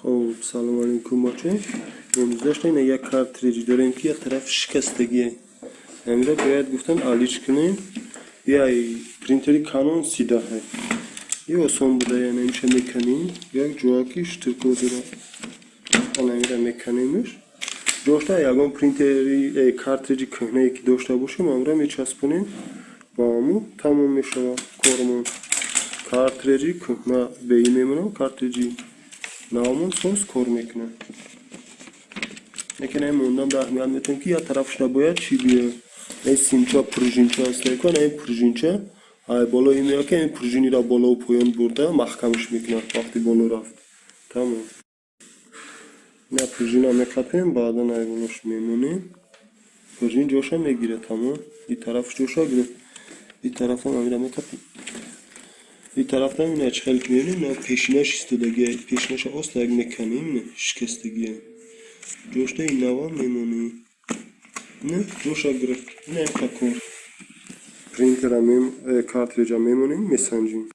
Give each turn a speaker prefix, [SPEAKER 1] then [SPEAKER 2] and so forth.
[SPEAKER 1] خب سلام علیکم بچه. امروز داشتیم یک کارتریج داریم که یک طرف شکستگیه. امروز باید گفتن علیش کنیم. بیای پرینتری کانون سیده های. یه آسان بوده یعنی میشه میکنیم. یک جواکیش ترکو داره. امروز میکنیمش. داشته یکم پرینتری کارتریجی کهنه که داشته باشیم امروز میچسبونیم. با همو تمام میشه کارمون. کارتریجی کهنه به این میمونم کارتریجی نامون سوز کار میکنه. لیکن این موندم در اهمیت میتونم که یا طرفش نباید چی بیه. این سینچا پروژینچا است لیکن این پروژینچا های بالا این میاد که این پروژینی را بالا و پایین برده محکمش میکنه وقتی بالا رفت. تمام. نه پروژین هم میکپیم بعدا نیونش میمونیم. پروژین جوشا میگیره تمام. این طرفش جوشا گیره. این طرف هم همین میکپیم. این طرف هم این اچخل که میبینیم نه پیشینش استودگی پیشینش اصلا میکنیم نه شکستگیه. جوشته این نوان میمونی نه جوشا گرفت نه کار پرینتر هم کارتریج هم میمونیم میسنجیم.